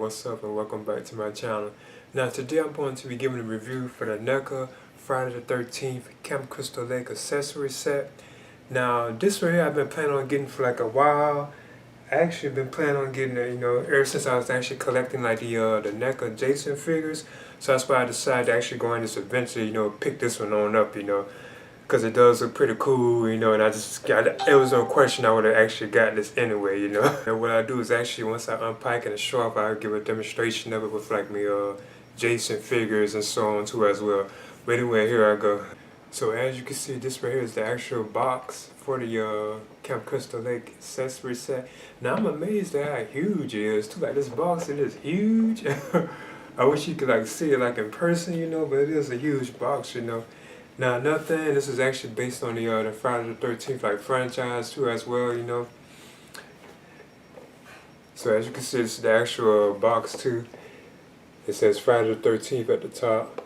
what's up and welcome back to my channel. Now today I'm going to be giving a review for the NECA Friday the 13th Camp Crystal Lake accessory set. Now this right here I've been planning on getting for like a while. I actually been planning on getting it, ever since I was actually collecting like the NECA Jason figures. So that's why I decided to actually go in this eventually, pick this one on up, because it does look pretty cool, and I just got it. It was no question I would have actually gotten this anyway, And what I do is actually once I unpack it and show off, I'll give a demonstration of it with like me Jason figures and so on too as well. But anyway, here I go. So as you can see, this right here is the actual box for the Camp Crystal Lake accessory set. Now I'm amazed at how huge it is too. Like this box, it is huge. I wish you could like see it like in person, but it is a huge box, Now another thing, this is actually based on the Friday the 13th like franchise too as well, So as you can see, this is the actual box too. It says Friday the 13th at the top.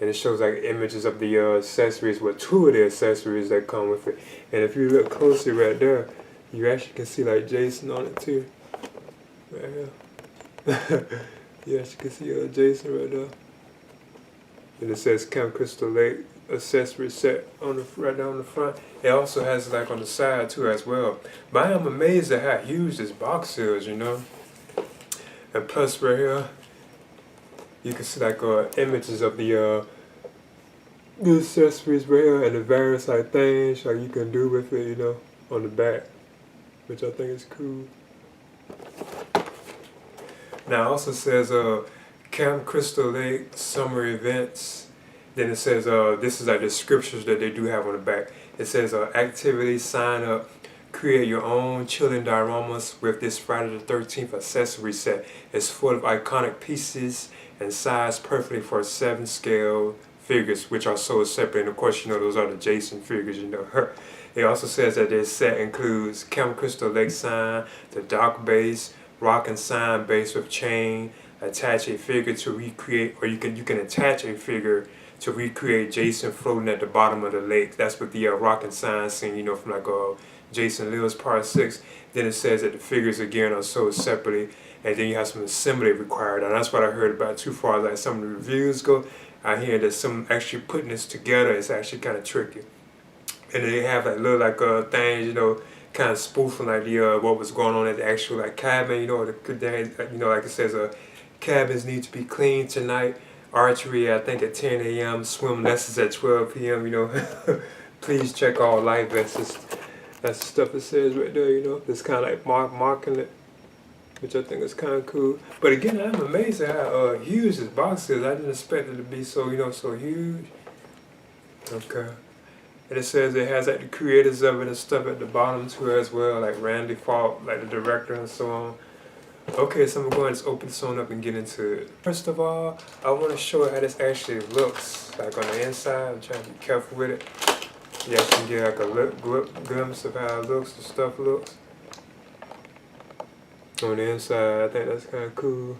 And it shows like images of the accessories, with two of the accessories that come with it. And if you look closely right there, you actually can see like Jason on it too. Right here. You actually can see Jason right there. And it says Camp Crystal Lake accessory set on the right down the front. It also has like on the side too as well. But I am amazed at how huge this box is, And plus right here, you can see like images of the accessories right here and the various like things like you can do with it, on the back, which I think is cool. Now it also says Camp Crystal Lake summer events. Then it says this is like the scriptures that they do have on the back. It says activity, sign up, create your own chilling dioramas with this Friday the 13th accessory set. It's full of iconic pieces and sized perfectly for 7 scale figures, which are sold separate. And of course, those are the Jason figures, It also says that this set includes Camp Crystal Lake sign, the dock base, rock and sign base with chain, attach a figure to recreate, or you can attach a figure to recreate Jason floating at the bottom of the lake. That's what the rock and sign scene, from like Jason Lives Part 6. Then it says that the figures again are sold separately, and then you have some assembly required. And that's what I heard about too far as like some of the reviews go. I hear that some actually putting this together is actually kind of tricky. And they have like little like things, kind of spoofing like the what was going on at the actual like cabin, like it says cabins need to be cleaned tonight. Archery, I think at 10 a.m. Swim lessons at 12 p.m. Please check all life vests. That's the stuff it says right there. It's kind of like marking it, which I think is kind of cool. But again, I'm amazed at how huge this box is. I didn't expect it to be so so huge. Okay. And it says it has like the creators of it and stuff at the bottom too as well, like Randy Falk, like the director and so on. Okay, so I'm going to open this on up and get into it. First of all, I want to show how this actually looks, like on the inside. I'm trying to be careful with it. You actually get like a glimpse of how it looks, the stuff looks. On the inside, I think that's kind of cool.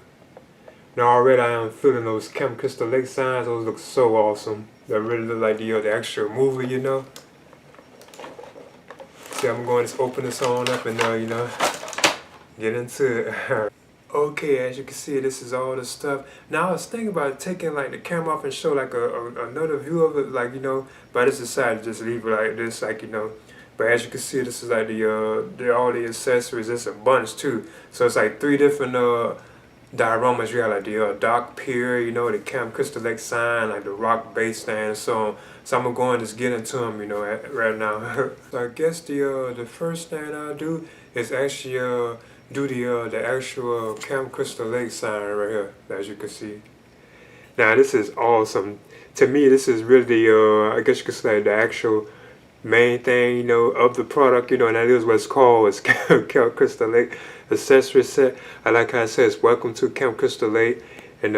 Now already I am feeling those Camp Crystal Lake signs. Those look so awesome. They really look like the actual movie, See, I'm going to open this on up and get into it. Okay, as you can see, this is all the stuff. Now I was thinking about taking like the camera off and show like another view of it, like but I just decided to just leave it like this, like But as you can see, this is like all the accessories. It's a bunch too. So it's like 3 different dioramas. You have like the dock pier, the Camp Crystal Lake sign, like the rock base stand and so on. So I'm gonna just get into them, right now. So I guess the first thing I'll do is actually do the actual Camp Crystal Lake sign right here, as you can see. Now this is awesome. To me, this is really I guess you could say the actual main thing, of the product, and that is what's called is Camp Crystal Lake accessory set. I like how it says welcome to Camp Crystal Lake, and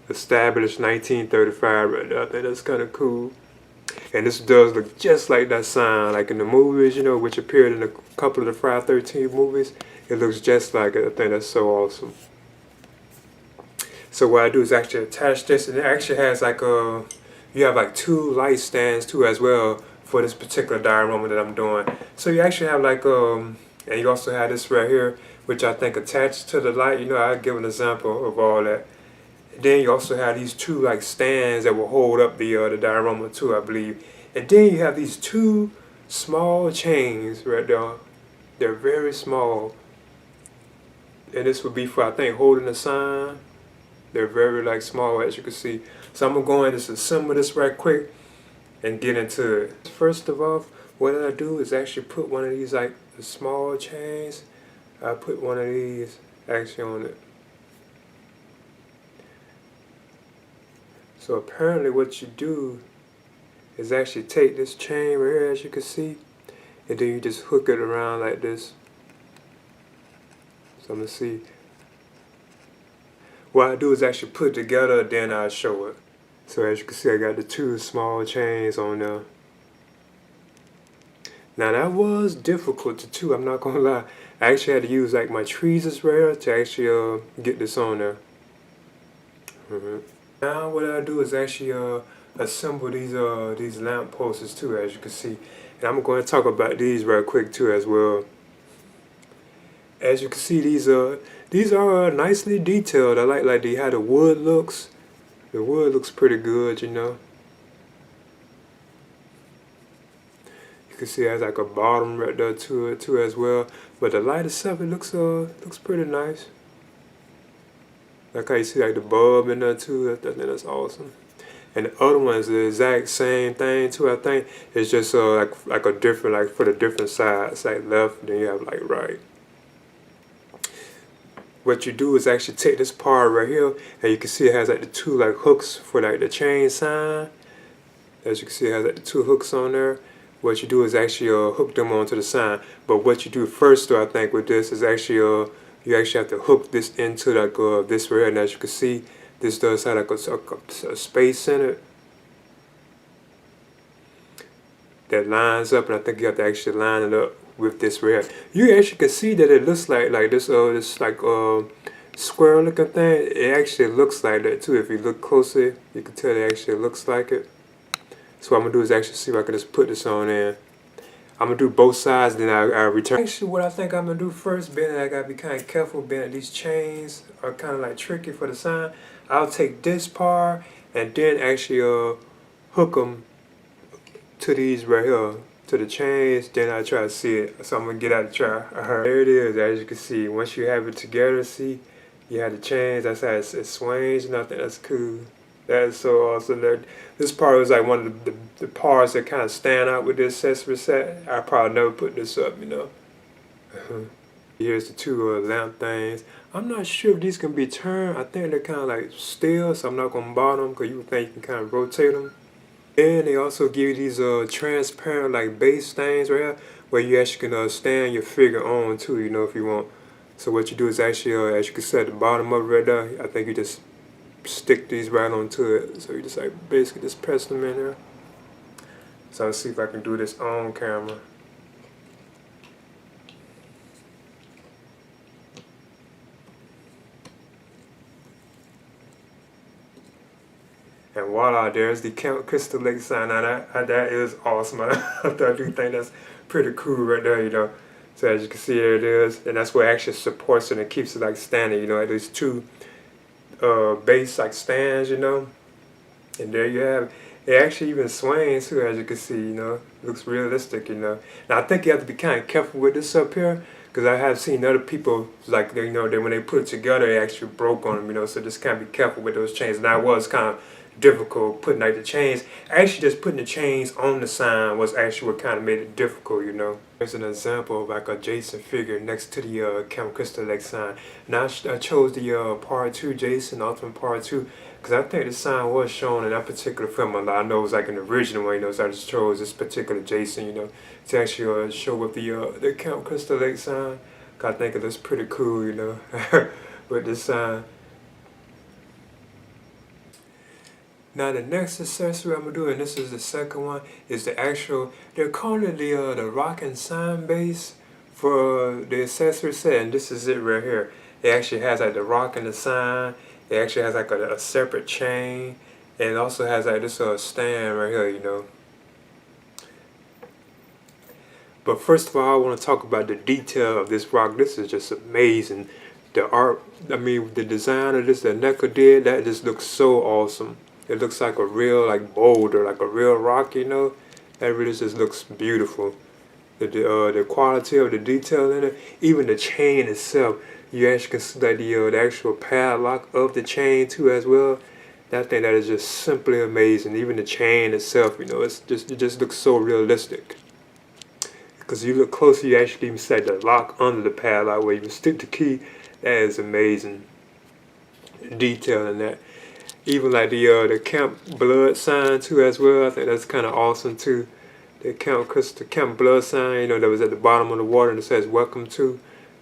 established 1935 right there. I think that's kind of cool. And this does look just like that sign, like in the movies, which appeared in a couple of the Friday 13 movies. It looks just like it. I think that's so awesome. So what I do is actually attach this, and it actually has like you have like 2 light stands too as well for this particular diorama that I'm doing. So you actually have like and you also have this right here, which I think attaches to the light. You know, I'll give an example of all that. Then you also have these two like stands that will hold up the diorama too, I believe. And then you have these two small chains right there. They're very small. And this would be for, I think, holding the sign. They're very like small, as you can see. So I'm gonna go in and just assemble this right quick and get into it. First of all, what I do is actually put one of these like the small chains. I put one of these actually on it. So apparently what you do is actually take this chain right here, as you can see, and then you just hook it around like this. So I'm gonna see. What I do is actually put it together, then I'll show it. So as you can see, I got the two small chains on there. Now that was difficult to do, I'm not gonna lie. I actually had to use like my tweezers right here to actually get this on there. Now what I do is actually assemble these lamp posts too, as you can see. And I'm going to talk about these right quick too as well. As you can see, these are nicely detailed. I like how the wood looks. The wood looks pretty good, you know. You can see it has like a bottom right there to it too as well. But the light itself, it looks pretty nice. Like how you see like the bulb in there too. That's awesome. And the other one is the exact same thing too. I think it's just like a different, like for the different sides, like left, then you have like right. What you do is actually take this part right here, and you can see it has like the two like hooks for like the chain sign. As you can see, it has like the two hooks on there. What you do is actually hook them onto the sign. But what you do first, though, I think with this is actually you actually have to hook this into like this right here. And as you can see, this does have like a space in it that lines up, and I think you have to actually line it up with this right here. You actually can see that it looks like this like square looking thing. It actually looks like that too. If you look closer, you can tell it actually looks like it. So what I'm gonna do is actually see if I can just put this on in. I'm gonna do both sides, then I return. Actually, what I think I'm gonna do first, being that I gotta be kind of careful, being that these chains are kind of like tricky for the sign. I'll take this part and then actually hook them to these right here, to the chains. Then I try to see it. So I'm gonna get out and try. There it is. As you can see, once you have it together, see, you have the chains. That's how it swings, and I think that's cool. That is so awesome. This part was like one of the parts that kind of stand out with the accessory set. I probably never put this up, you know. Here's the two lamp things. I'm not sure if these can be turned. I think they're kind of like still, so I'm not going to bother them because you would think you can kind of rotate them. And they also give you these transparent like base things right here where you actually can stand your figure on too, you know, if you want. So what you do is actually, as you can see at the bottom of it right there, I think you just stick these right onto it. So you just like basically just press them in there. So I'll see if I can do this on camera. And voila, there's the Camp Crystal Lake sign. Now that is awesome. I do think that's pretty cool right there, you know. So as you can see, there it is. And that's what actually supports it and keeps it like standing, you know, at least two base like stands, you know. And there you have it. It actually even swings too, as you can see, you know. Looks realistic, you know. Now I think you have to be kind of careful with this up here, because I have seen other people like, you know, when they put it together, it actually broke on them, you know. So just kind of be careful with those chains. And that was kind of difficult putting like the chains. Actually, just putting the chains on the sign was actually what kind of made it difficult, you know. Here's an example of like a Jason figure next to the Camp Crystal Lake sign. Now I chose the Part 2 Jason, Ultimate Part 2, because I think the sign was shown in that particular film. I know it was like an original one, you know, so I just chose this particular Jason, you know, to actually show with the Camp Crystal Lake sign. Cause I think it looks pretty cool, you know, with this sign. Now the next accessory I'm gonna do, and this is the second one, is the actual, they're calling it the rocking sign base for the accessory set, and this is it right here. It actually has like the rock and the sign. It actually has like a separate chain, and it also has like this stand right here, you know. But first of all, I want to talk about the detail of this rock. This is just amazing. The art, I mean, the design of this that NECA did, that just looks so awesome. It looks like a real, like, boulder, like a real rock, you know? That really just looks beautiful. The quality of the detail in it, even the chain itself, you actually can see like the actual padlock of the chain too as well. I think that is just simply amazing. Even the chain itself, you know, it just looks so realistic. Because you look closer, you actually even see the lock under the padlock where you can stick the key. That is amazing detail in that. Even like the Camp Blood sign too as well. I think that's kind of awesome too. The Camp Blood sign, you know, that was at the bottom of the water and it says "Welcome to."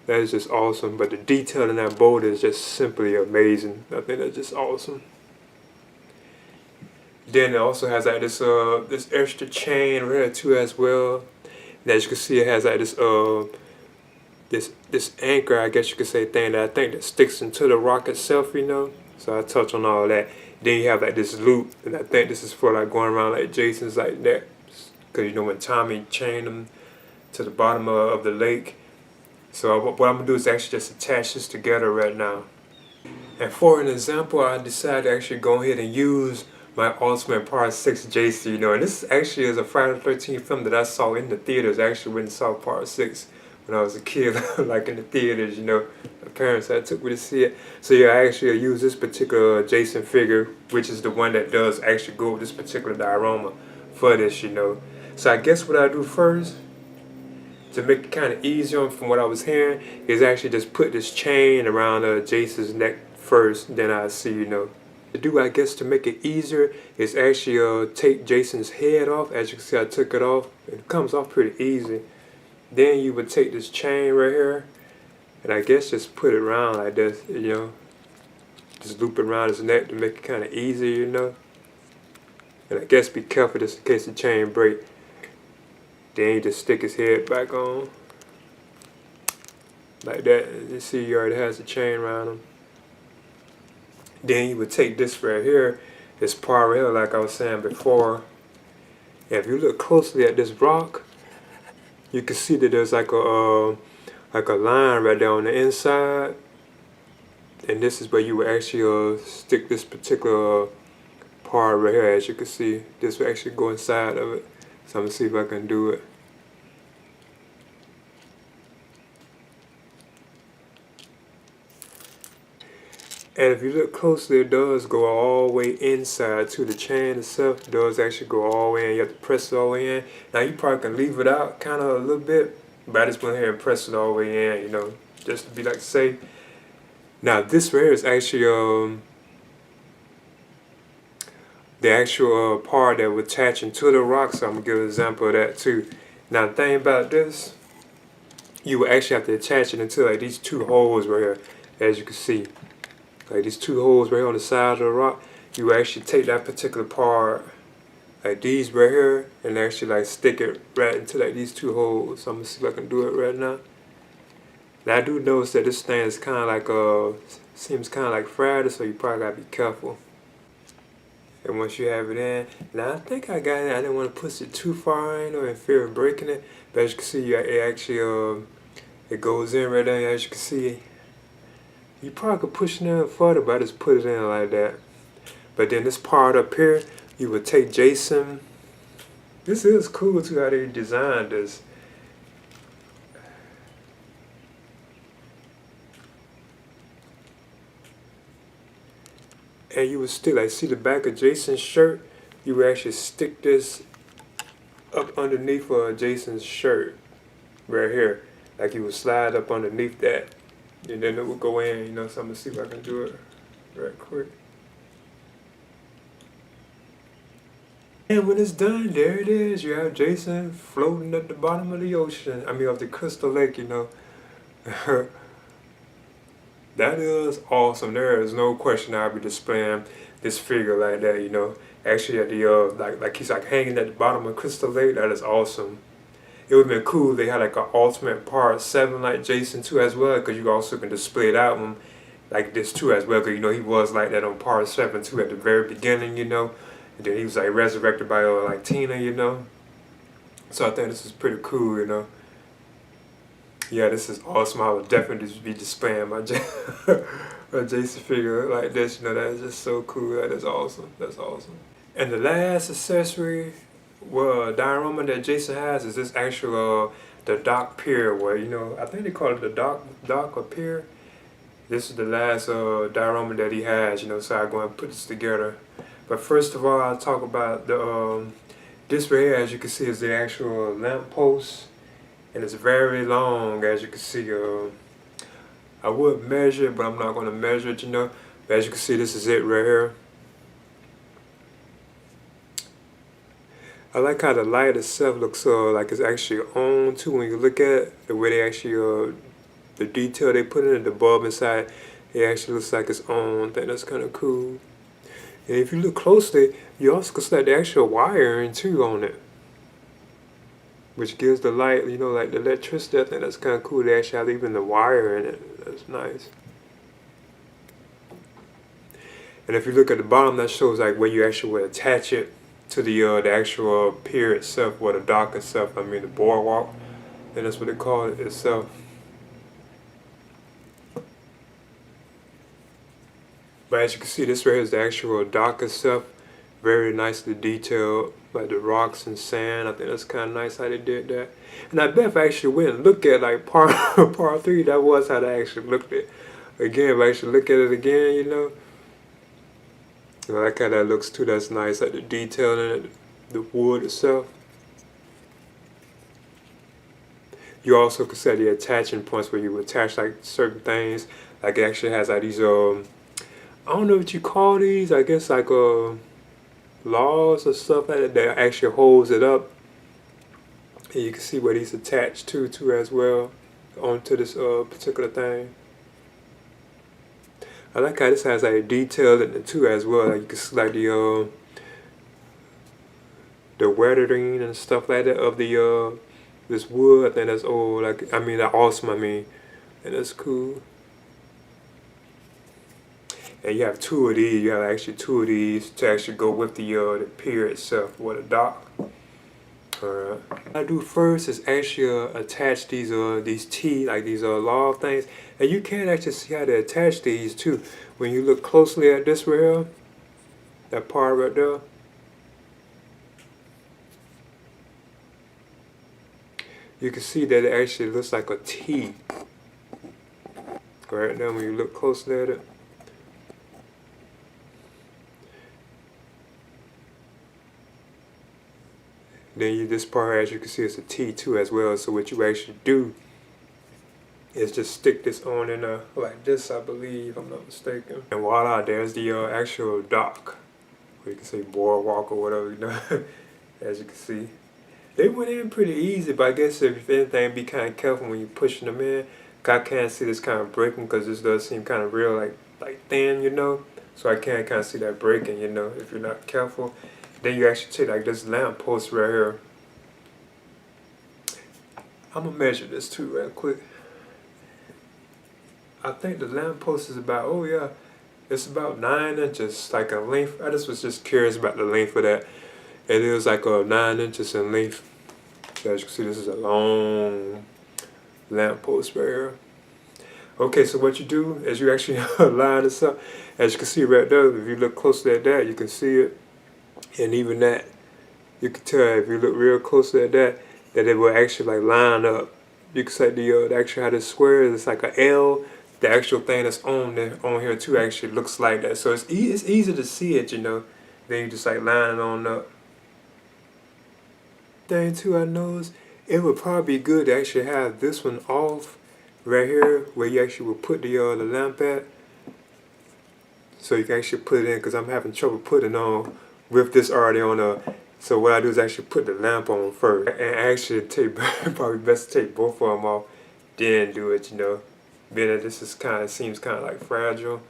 That is just awesome. But the detail in that boulder is just simply amazing. I think that's just awesome. Then it also has like this extra chain right here too as well. And as you can see, it has like this anchor, I guess you could say, thing that I think that sticks into the rock itself, you know. So I touch on all that. Then you have like this loop, and I think this is for like going around like Jason's like that, because you know when Tommy chained him to the bottom of the lake. So what I'm gonna do is actually just attach this together right now. And for an example, I decided to actually go ahead and use my Ultimate Part 6 JC, you know, and this actually is a Friday the 13th film that I saw in the theaters. I actually went and saw Part 6 when I was a kid, like in the theaters, you know. My parents had took me to see it. So yeah, I actually use this particular Jason figure, which is the one that does actually go with this particular diorama for this, you know. So I guess what I do first, to make it kind of easier from what I was hearing, is actually just put this chain around Jason's neck first, then I see, you know. To do, I guess, to make it easier is actually take Jason's head off. As you can see, I took it off. It comes off pretty easy. Then you would take this chain right here, and I guess just put it around like this, you know. Just loop it around his neck to make it kind of easier, you know. And I guess be careful just in case the chain break. Then you just stick his head back on. Like that. And you see he already has the chain around him. Then you would take this right here, this part right here, like I was saying before. And if you look closely at this rock, you can see that there's like a line right there on the inside. And this is where you would actually stick this particular part right here. As you can see, this will actually go inside of it. So I'm gonna see if I can do it. And if you look closely, it does go all the way inside to the chain itself. It does actually go all the way in. You have to press it all the way in. Now you probably can leave it out kind of a little bit, but I just went ahead and pressed it all the way in, you know, just to be like safe. Now this right here is actually the actual part that would attach into the rock. So I'm gonna give an example of that too. Now the thing about this, you will actually have to attach it into like these two holes right here, as you can see. Like these two holes right here on the side of the rock, you actually take that particular part, like these right here, and actually like stick it right into like these two holes. So I'm gonna see if I can do it right now. Now I do notice that this thing is kind of like seems kind of like fragile, so you probably gotta be careful. And once you have it in, now I think I got it. I didn't want to push it too far in or in fear of breaking it. But as you can see, it actually it goes in right there. As you can see. You probably could push it in further, but I just put it in like that. But then this part up here, you would take Jason. This is cool too, how they designed this. And you would stick, like, see the back of Jason's shirt? You would actually stick this up underneath Jason's shirt, right here. Like you would slide up underneath that. And then it will go in, you know, so I'm gonna see if I can do it right quick. And when it's done, there it is. You have Jason floating at the bottom of the ocean. I mean, of the Crystal Lake, you know. That is awesome. There is no question I'll be displaying this figure like that, you know. Actually, at the like he's like hanging at the bottom of Crystal Lake. That is awesome. It would have been cool if they had like an Ultimate Part 7 like Jason too as well, because you also can display that one like this too as well, because you know he was like that on Part 7 too at the very beginning, you know, and then he was like resurrected by like Tina, you know. So I think this is pretty cool, you know. Yeah, this is awesome. I would definitely just be displaying my my Jason figure like this. You know, that is just so cool. That is awesome. That's awesome. And the last accessory, well, diorama that Jason has is this actual the dock pier, where I think they call it the dock or pier. This is the last diorama that he has. So I'm going to put this together. But first of all, I'll talk about the this right here. As you can see, is the actual lamp post, and it's very long. As you can see, I would measure, but I'm not going to measure it. But as you can see, this is it right here. I like how the light itself looks like it's actually on too. When you look at it, the way they actually the detail they put in it, the bulb inside, it actually looks like it's on. I think that's kind of cool. And if you look closely, you also can see like the actual wiring too on it, which gives the light, like the electricity. I think that's kind of cool. They actually have even the wire in it. That's nice. And if you look at the bottom, that shows like where you actually would attach it to the actual pier itself, or the dock itself. I mean the boardwalk, and that's what they call it itself. But as you can see, this right here is the actual dock itself. Very nicely detailed, like the rocks and sand. I think that's kind of nice how they did that. And I bet if I actually went and look at like part 3, that was how they actually looked at it. Again, if I actually look at it again, I like how that looks too. That's nice, like the detail in it, the wood itself. You also can set the attaching points where you attach like certain things. Like it actually has like these I don't know what you call these. I guess like laws or stuff like that that actually holds it up. And you can see where these attached to as well onto this particular thing. I like how this has like detail in it too as well. Like you can see like the weathering and stuff like that of the this wood. I think that's old. Like I mean, that's awesome. I mean, and that's cool. And you have two of these. You have actually two of these to actually go with the pier itself, or the dock. Alright. What I do first is actually attach these T, like these log things, and you can actually see how they attach these too. When you look closely at this right here, that part right there, you can see that it actually looks like a T. Right now, when you look closely at it. Then this part, as you can see, it's a T too as well. So what you actually do is just stick this on in like this, I believe, if I'm not mistaken. And voila, there's the actual dock. Or you can say boardwalk or whatever, as you can see. They went in pretty easy, but I guess if anything, be kind of careful when you're pushing them in. I can't see this kind of breaking because this does seem kind of real, like thin, So I can't kind of see that breaking, if you're not careful. Then you actually take like this lamp post right here. I'm gonna measure this too real quick. I think the lamp post is about, oh yeah, it's about 9 inches, like a length. I just was just curious about the length of that. It is like 9 inches in length. So as you can see, this is a long lamp post right here. Okay, so what you do is you actually line this up. As you can see right there, if you look closely at that, you can see it. And even that, you can tell if you look real closely at that it will actually like line up. You can say the actually how this square is, it's like a L. The actual thing that's on here too actually looks like that. So it's easy to see it, Then you just like line it on up. Thing too, I noticed it would probably be good to actually have this one off right here, where you actually would put the lamp at. So you can actually put it in, because I'm having trouble putting on with this already on so what I do is actually put the lamp on first, and actually probably best to take both of them off, then do it, Being that this is seems kind of like fragile.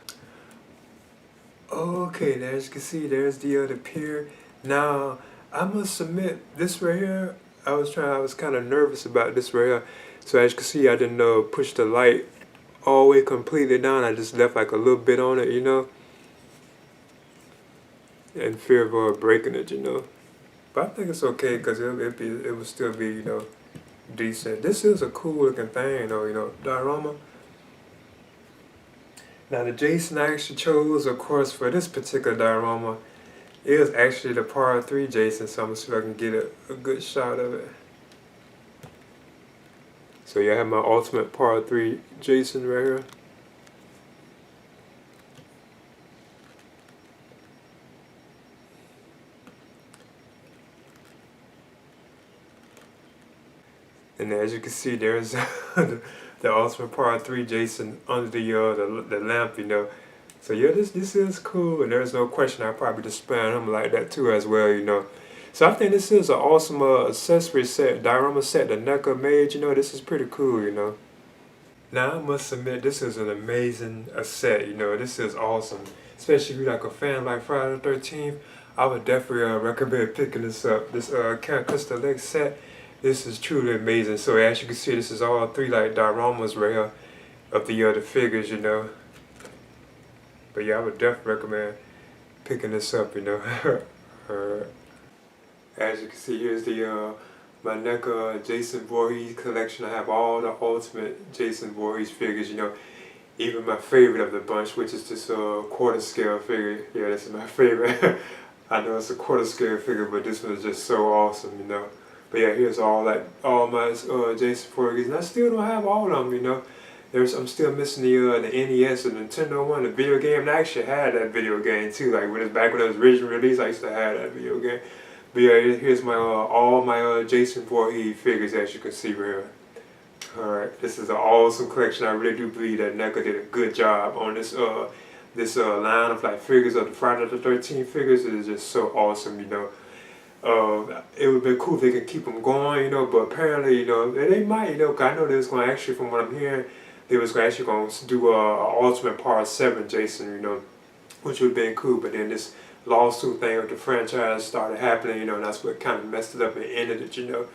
Okay, there as you can see, there's the pier. Now, I must admit, this right here, I was kind of nervous about this right here. So as you can see, I didn't push the light all the way completely down. I just left like a little bit on it, in fear of breaking it, But I think it's okay because it will still be, decent. This is a cool looking thing though, you know, diorama. Now the Jason I actually chose, of course, for this particular diorama is actually the Par 3 Jason, so I'm gonna see if I can get a good shot of it. So yeah, I have my ultimate Par 3 Jason right here. And as you can see, there's the ultimate Par 3 Jason under the lamp, you know. So yeah, this is cool, and there's no question I'll probably display him like that too as well, you know. So I think this is an awesome accessory set, diorama set that NECA made, you know. This is pretty cool, you know. Now I must admit, this is an amazing set, you know. This is awesome, especially if you're like a fan like Friday the 13th. I would definitely recommend picking this up. This Count Crystal Lake set. This is truly amazing. So as you can see, this is all three like dioramas right here of the figures, you know. But yeah, I would definitely recommend picking this up, you know. As you can see, here's the my NECA Jason Voorhees collection. I have all the ultimate Jason Voorhees figures, you know. Even my favorite of the bunch, which is this quarter scale figure. Yeah, this is my favorite. I know it's a quarter scale figure, but this one is just so awesome, you know. But yeah, here's all my Jason Voorhees, and I still don't have all of them, you know. I'm still missing the NES, the Nintendo one, the video game. And I actually had that video game too. Like when it was originally released, I used to have that video game. But yeah, here's my all my Jason Voorhees figures, as you can see right here. Alright, this is an awesome collection. I really do believe that NECA did a good job on this line of like figures of the Friday the 13th figures. It is just so awesome, you know. It would be cool if they could keep them going, you know, but apparently, you know, they might, you know, 'cause I know they was going to actually, from what I'm hearing, they was actually going to do a Ultimate Par 7 Jason, you know, which would have been cool, but then this lawsuit thing with the franchise started happening, you know, and that's what kind of messed it up and ended it, you know,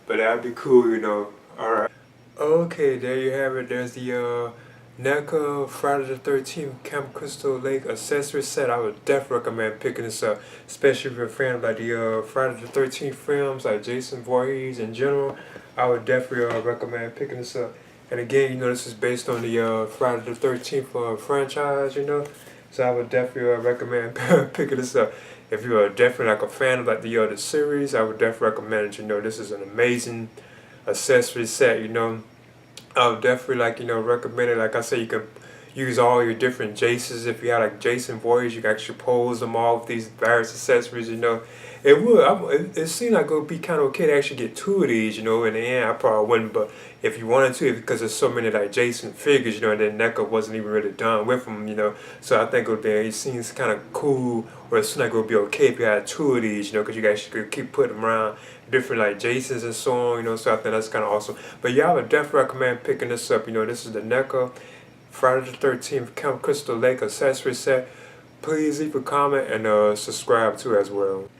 but that'd be cool, you know. Alright. Okay, there you have it. There's the NECA Friday the 13th Camp Crystal Lake accessory set. I would definitely recommend picking this up, especially if you're a fan of like the Friday the 13th films, like Jason Voorhees in general. I would definitely recommend picking this up. And again, you know, this is based on the Friday the 13th franchise, you know. So I would definitely recommend picking this up. If you're definitely like a fan of like the series, I would definitely recommend it. You know, this is an amazing accessory set, you know. I would definitely recommend it. Like I said, you can use all your different Jasons. If you have like Jason Voorhees, you can actually pose them all with these various accessories, you know. It seemed like it would be kind of okay to actually get two of these, you know. In the end, I probably wouldn't, but if you wanted to, because there's so many like Jason figures, you know, and then NECA wasn't even really done with them, you know. So I think it seems kind of cool, or it seems like it would be okay if you had two of these, you know, because you guys could keep putting them around different like Jasons and so on, you know. So I think that's kind of awesome. But yeah, I would definitely recommend picking this up. You know, this is the NECA Friday the 13th Camp Crystal Lake accessory set. Please leave a comment and subscribe too as well.